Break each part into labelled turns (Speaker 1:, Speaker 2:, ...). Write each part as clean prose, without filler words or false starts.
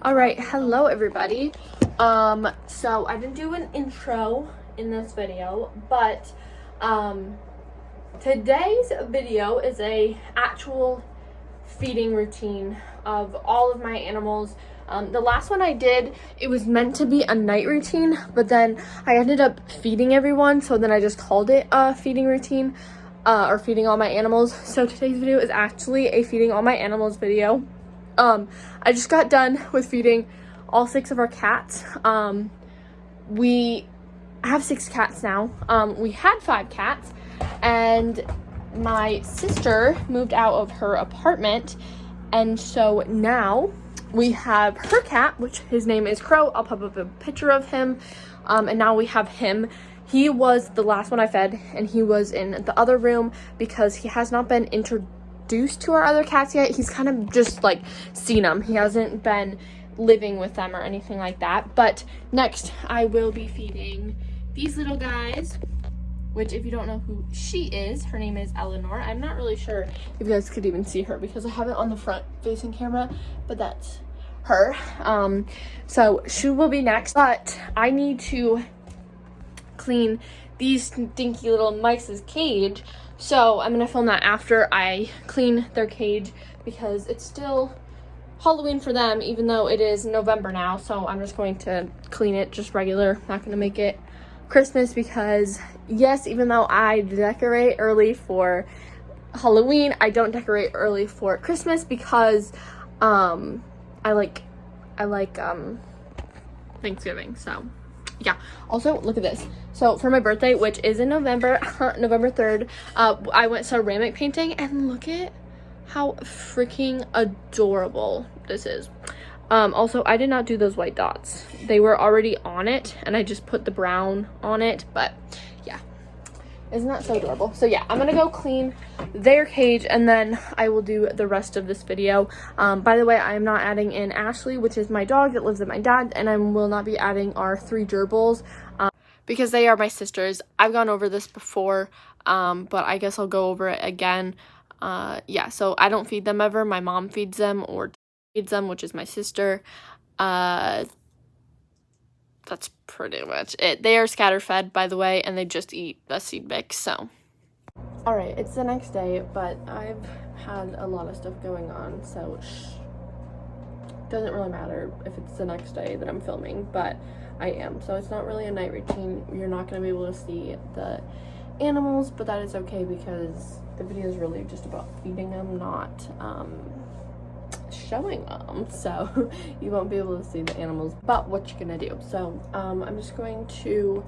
Speaker 1: All right, hello everybody. So I didn't do an intro in this video, but today's video is a actual feeding routine of all of my animals. The last one I did, it was meant to be a night routine, but then I ended up feeding everyone, so then I just called it a feeding routine, or feeding all my animals. So today's video is actually a feeding all my animals video. I just got done with feeding all 6 of our cats. We have 6 cats now. We had 5 cats, and my sister moved out of her apartment, and so now we have her cat, which his name is Crow. I'll pop up a picture of him. And now we have him. He was the last one I fed, and he was in the other room because he has not been introduced to our other cats yet. He's kind of just like seen them. He hasn't been living with them or anything like that. But next I will be feeding these little guys, which if you don't know who she is, her name is Eleanor. I'm not really sure if you guys could even see her because I have it on the front facing camera, but that's her. So she will be next, but I need to clean these stinky little mice's cage. So I'm gonna film that after I clean their cage because it's still Halloween for them, even though it is November now. So I'm just going to clean it just regular, not gonna make it Christmas because yes, even though I decorate early for Halloween, I don't decorate early for Christmas because I like Thanksgiving. So yeah. Also, look at this. So for my birthday, which is in November, November 3rd, I went ceramic painting, and look at how freaking adorable this is. Also, I did not do those white dots. They were already on it, and I just put the brown on it, but yeah. Isn't that so adorable? So yeah, I'm gonna go clean their cage, and then I will do the rest of this video. By the way, I am not adding in Ashley, which is my dog that lives with my dad, and I will not be adding our 3 gerbils because they are my sisters. I've gone over this before, but I guess I'll go over it again. Yeah, so I don't feed them ever. My mom feeds them, or feeds them, which is my sister. That's pretty much it. They are scatter fed, by the way, and they just eat the seed mix. So all right, it's the next day, but I've had a lot of stuff going on, so doesn't really matter if it's the next day that I'm filming, but I am. So it's not really a night routine. You're not going to be able to see the animals, but that is okay because the video is really just about feeding them, not showing them, so you won't be able to see the animals, but what you're gonna do. So I'm just going to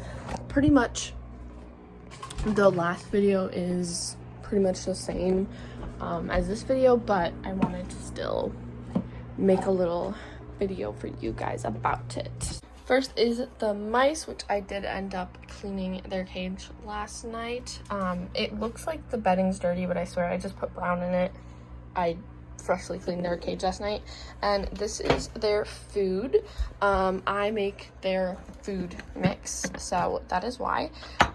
Speaker 1: pretty much, the last video is pretty much the same as this video, but I wanted to still make a little video for you guys about it. First is the mice, which I did end up cleaning their cage last night. It looks like the bedding's dirty, but I swear I just put brown in it. I freshly cleaned their cage last night, and this is their food. I make their food mix, so that is why.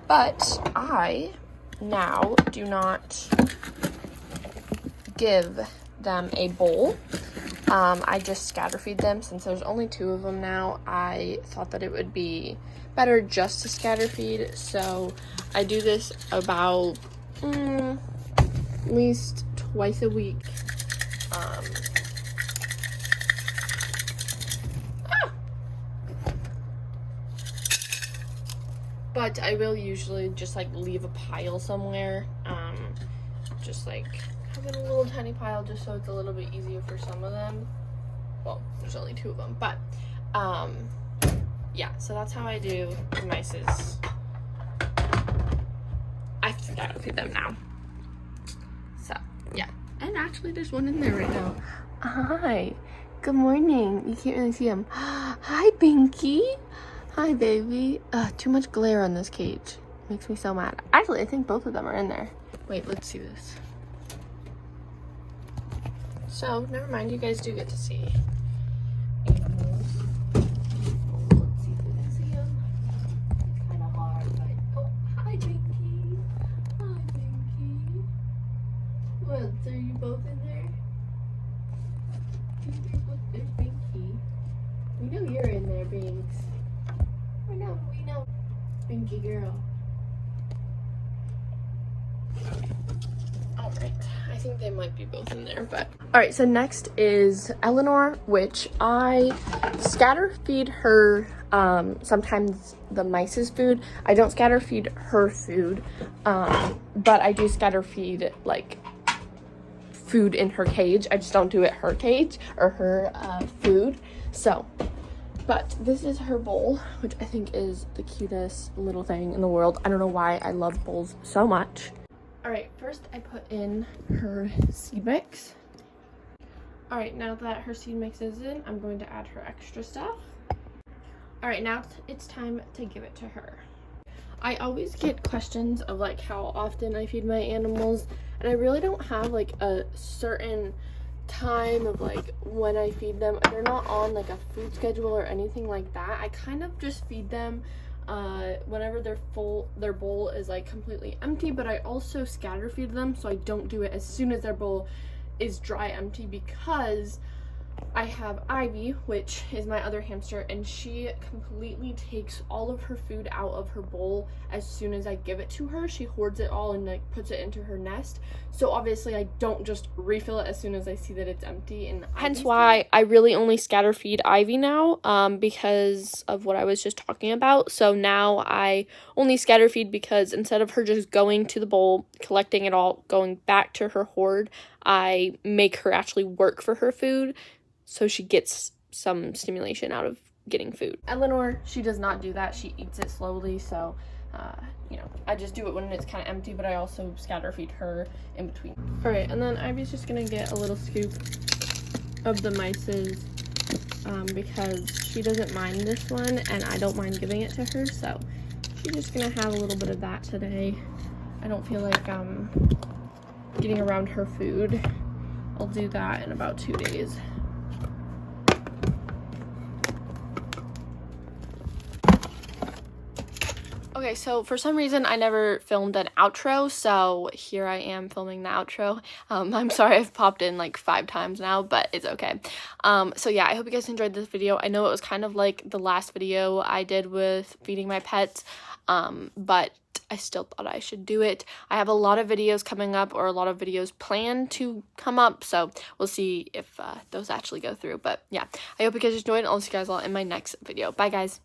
Speaker 1: But I now do not give them a bowl. I just scatter feed them. Since there's only 2 of them now, I thought that it would be better just to scatter feed, so I do this about at least twice a week. But I will usually just like leave a pile somewhere, just like having a little tiny pile just so it's a little bit easier for some of them. Well, there's only 2 of them, but yeah, so that's how I do the mice's. I forgot to feed them now, so yeah. And actually there's one in there right now. Hi, good morning. You can't really see him. Hi, Binky. Hi, baby. Too much glare on this cage. Makes me so mad. Actually, I think both of them are in there. Wait, let's see this. So, never mind. You guys do get to see animals. Oh, let's see if we can see them. It's kind of hard, but... Oh, hi, Binky. Hi, Binky. What, are you both in there? There's Binky. Spinky girl. All right, I think they might be both in there, but. All right, so next is Eleanor, which I scatter feed her sometimes the mice's food. I don't scatter feed her food, but I do scatter feed like food in her cage. I just don't do it her cage or her food. So, but this is her bowl, which I think is the cutest little thing in the world. I don't know why I love bowls so much. All right, first I put in her seed mix. All right, now that her seed mix is in, I'm going to add her extra stuff. All right, now it's time to give it to her. I always get questions of like how often I feed my animals, and I really don't have like a certain time of like when I feed them. They're not on like a food schedule or anything like that. I kind of just feed them whenever they're full, their bowl is like completely empty, but I also scatter feed them, so I don't do it as soon as their bowl is dry empty, because I have Ivy, which is my other hamster, and she completely takes all of her food out of her bowl as soon as I give it to her. She hoards it all and like puts it into her nest. So obviously I don't just refill it as soon as I see that it's empty. And hence why I really only scatter feed Ivy now, because of what I was just talking about. So now I only scatter feed because instead of her just going to the bowl, collecting it all, going back to her hoard, I make her actually work for her food, so she gets some stimulation out of getting food. Eleanor, she does not do that. She eats it slowly, so, you know, I just do it when it's kind of empty, but I also scatter feed her in between. All right, and then Ivy's just gonna get a little scoop of the mice's, because she doesn't mind this one, and I don't mind giving it to her, so she's just gonna have a little bit of that today. I don't feel like, getting around her food. I'll do that in about 2 days. Okay, so for some reason I never filmed an outro, so here I am filming the outro. I'm sorry I've popped in like 5 times now, but it's okay. So yeah, I hope you guys enjoyed this video. I know it was kind of like the last video I did with feeding my pets, but I still thought I should do it. I have a lot of videos coming up, or a lot of videos planned to come up, so we'll see if those actually go through. But yeah, I hope you guys enjoyed, and I'll see you guys all in my next video. Bye guys.